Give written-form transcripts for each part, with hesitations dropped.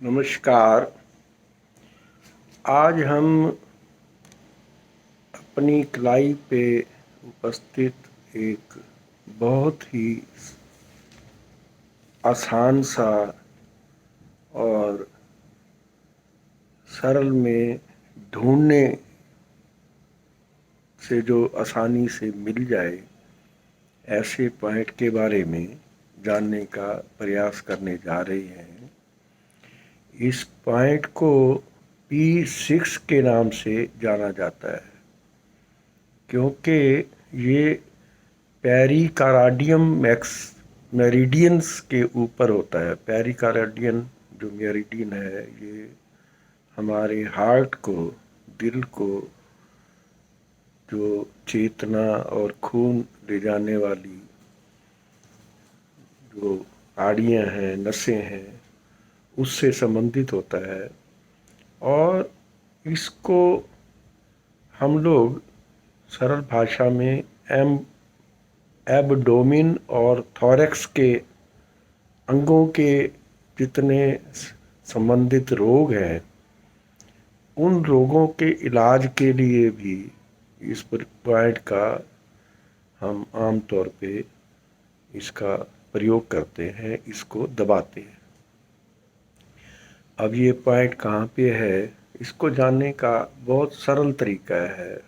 नमस्कार। आज हम अपनी कलाई पे उपस्थित एक बहुत ही आसान सा और सरल में ढूंढने से जो आसानी से मिल जाए ऐसे पॉइंट के बारे में जानने का प्रयास करने जा रहे हैं। इस पॉइंट को P6 के नाम से जाना जाता है क्योंकि ये पेरिकार्डियम मैक्स मेरिडियंस के ऊपर होता है। पेरिकार्डियन जो मेरिडियन है ये हमारे हार्ट को, दिल को जो चेतना और खून ले जाने वाली जो नाड़ियाँ हैं, नसें हैं, उससे संबंधित होता है। और इसको हम लोग सरल भाषा में एब्डोमेन और थोरैक्स के अंगों के जितने संबंधित रोग हैं उन रोगों के इलाज के लिए भी इस पॉइंट का हम आम तौर पे इसका प्रयोग करते हैं, इसको दबाते हैं। अब ये पॉइंट कहाँ पे है इसको जानने का बहुत सरल तरीका है।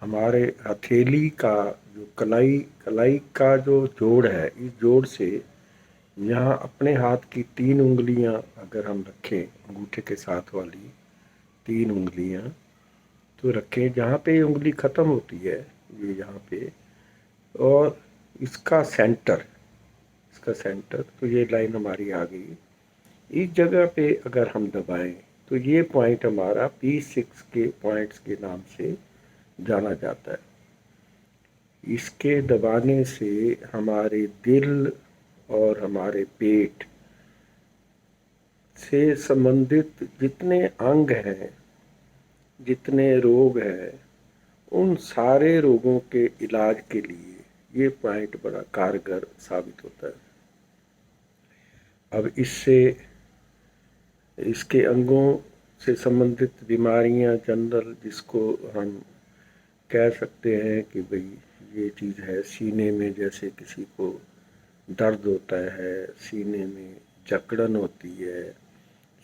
हमारे हथेली का जो कलाई का जो जोड़ है, इस जोड़ से यहाँ अपने हाथ की 3 उंगलियाँ अगर हम रखें, अंगूठे के साथ वाली 3 उंगलियाँ तो रखें, जहाँ पे ये उंगली ख़त्म होती है ये यहाँ पे, और इसका सेंटर तो ये लाइन हमारी आ गई। इस जगह पे अगर हम दबाएं तो ये पॉइंट हमारा P6 के पॉइंट्स के नाम से जाना जाता है। इसके दबाने से हमारे दिल और हमारे पेट से संबंधित जितने अंग हैं, जितने रोग हैं, उन सारे रोगों के इलाज के लिए ये पॉइंट बड़ा कारगर साबित होता है। अब इसके अंगों से संबंधित बीमारियां जनरल जिसको हम कह सकते हैं कि भाई ये चीज़ है, सीने में जैसे किसी को दर्द होता है, सीने में जकड़न होती है,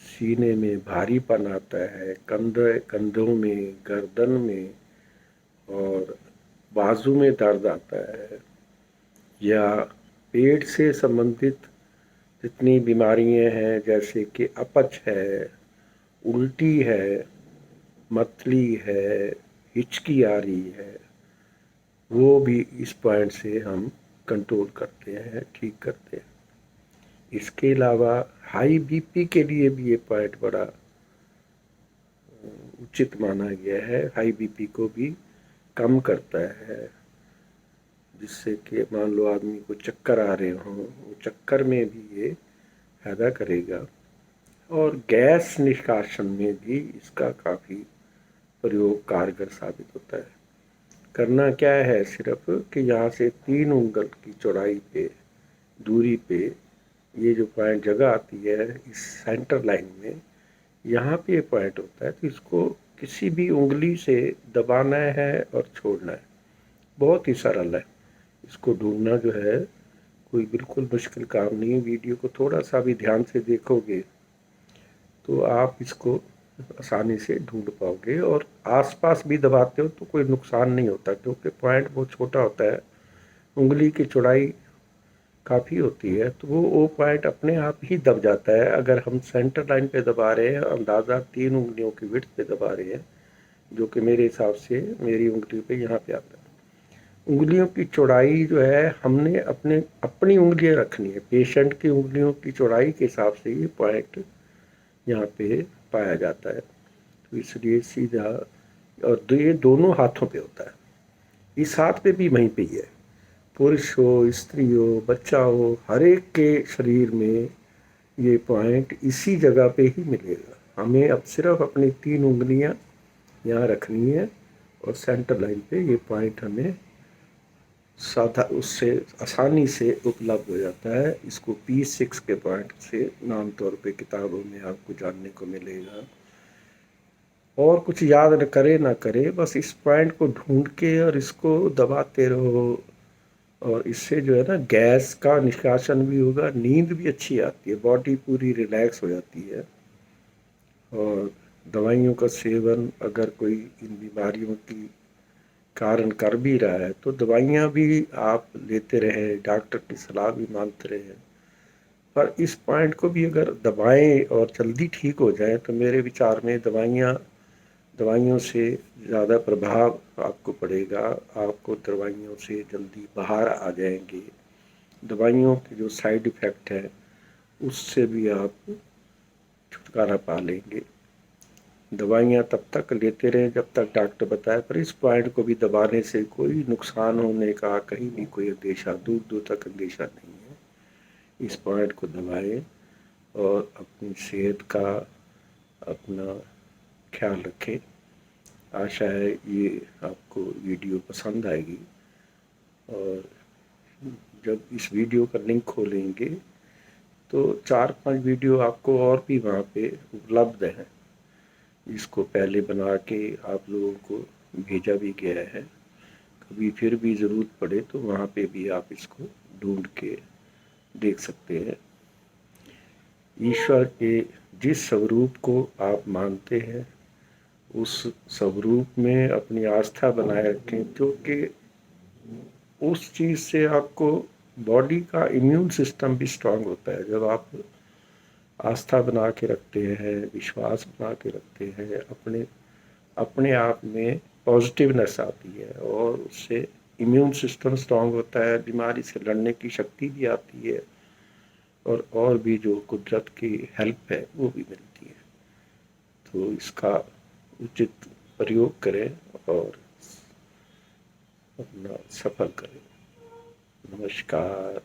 सीने में भारीपन आता है, कंधों में, गर्दन में और बाजू में दर्द आता है, या पेट से संबंधित जितनी बीमारियां हैं जैसे कि अपच है, उल्टी है, मतली है, हिचकी आ रही है, वो भी इस पॉइंट से हम कंट्रोल करते हैं, ठीक करते हैं। इसके अलावा हाई बीपी के लिए भी ये पॉइंट बड़ा उचित माना गया है। हाई बीपी को भी कम करता है, जिससे कि मान लो आदमी को चक्कर आ रहे हों, वो चक्कर में भी ये फायदा करेगा। और गैस निष्कासन में भी इसका काफ़ी प्रयोग कारगर साबित होता है। करना क्या है सिर्फ कि यहाँ से 3 उंगल की चौड़ाई पे, दूरी पे ये जो पॉइंट जगह आती है इस सेंटर लाइन में, यहाँ पे ये पॉइंट होता है, तो इसको किसी भी उंगली से दबाना है और छोड़ना है। बहुत ही सरल है। इसको ढूंढना जो है कोई बिल्कुल मुश्किल काम नहीं है। वीडियो को थोड़ा सा भी ध्यान से देखोगे तो आप इसको आसानी से ढूंढ पाओगे, और आसपास भी दबाते हो तो कोई नुकसान नहीं होता क्योंकि पॉइंट बहुत छोटा होता है, उंगली की चौड़ाई काफ़ी होती है, तो वो पॉइंट अपने आप ही दब जाता है। अगर हम सेंटर लाइन पे दबा रहे हैं, अंदाज़ा 3 उंगलियों की विड्थ पे दबा रहे हैं, जो कि मेरे हिसाब से मेरी उंगली पे यहाँ पे आता है। उंगलियों की चौड़ाई जो है हमने अपनी उंगलियाँ रखनी है, पेशेंट की उंगलियों की चौड़ाई के हिसाब से ये पॉइंट यहाँ पे पाया जाता है। तो इसलिए सीधा, और ये दोनों हाथों पे होता है, इस हाथ पे भी वहीं पे ही है। पुरुष हो, स्त्री हो, बच्चा हो, हर एक के शरीर में ये पॉइंट इसी जगह पे ही मिलेगा। हमें अब सिर्फ अपनी 3 उंगलियां यहाँ रखनी है और सेंटर लाइन पे ये पॉइंट हमें साधा उससे आसानी से उपलब्ध हो जाता है। इसको P6 के पॉइंट से आम तौर पे किताबों में आपको जानने को मिलेगा। और कुछ याद न करे ना करे, बस इस पॉइंट को ढूंढ के और इसको दबाते रहो, और इससे जो है ना गैस का निष्कासन भी होगा, नींद भी अच्छी आती है, बॉडी पूरी रिलैक्स हो जाती है। और दवाइयों का सेवन अगर कोई इन बीमारियों की कारण कर भी रहा है तो दवाइयाँ भी आप लेते रहें, डॉक्टर की सलाह भी मानते रहें। पर इस पॉइंट को भी अगर दबाएं और जल्दी ठीक हो जाए तो मेरे विचार में दवाइयों से ज़्यादा प्रभाव आपको पड़ेगा, आपको दवाइयों से जल्दी बाहर आ जाएंगे। दवाइयों के जो साइड इफ़ेक्ट है उससे भी आप छुटकारा पा लेंगे। दवाइयाँ तब तक लेते रहें जब तक डॉक्टर बताए, पर इस पॉइंट को भी दबाने से कोई नुकसान होने का कहीं भी कोई अंदेशा, दूर दूर तक अंदेशा नहीं है। इस पॉइंट को दबाएं और अपनी सेहत का अपना ख्याल रखें। आशा है ये आपको वीडियो पसंद आएगी, और जब इस वीडियो का लिंक खोलेंगे तो 4-5 वीडियो आपको और भी वहाँ पे उपलब्ध हैं, जिसको पहले बना के आप लोगों को भेजा भी गया है। कभी फिर भी ज़रूरत पड़े तो वहाँ पे भी आप इसको ढूंढ के देख सकते हैं। ईश्वर के जिस स्वरूप को आप मानते हैं उस स्वरूप में अपनी आस्था बनाए रखें, क्योंकि उस चीज़ से आपको बॉडी का इम्यून सिस्टम भी स्ट्रांग होता है। जब आप आस्था बना के रखते हैं, विश्वास बना के रखते हैं, अपने अपने आप में पॉजिटिवनेस आती है और उससे इम्यून सिस्टम स्ट्रांग होता है, बीमारी से लड़ने की शक्ति भी आती है, और भी जो कुदरत की हेल्प है वो भी मिलती है। तो इसका उचित प्रयोग करें और अपना सफल करें। नमस्कार।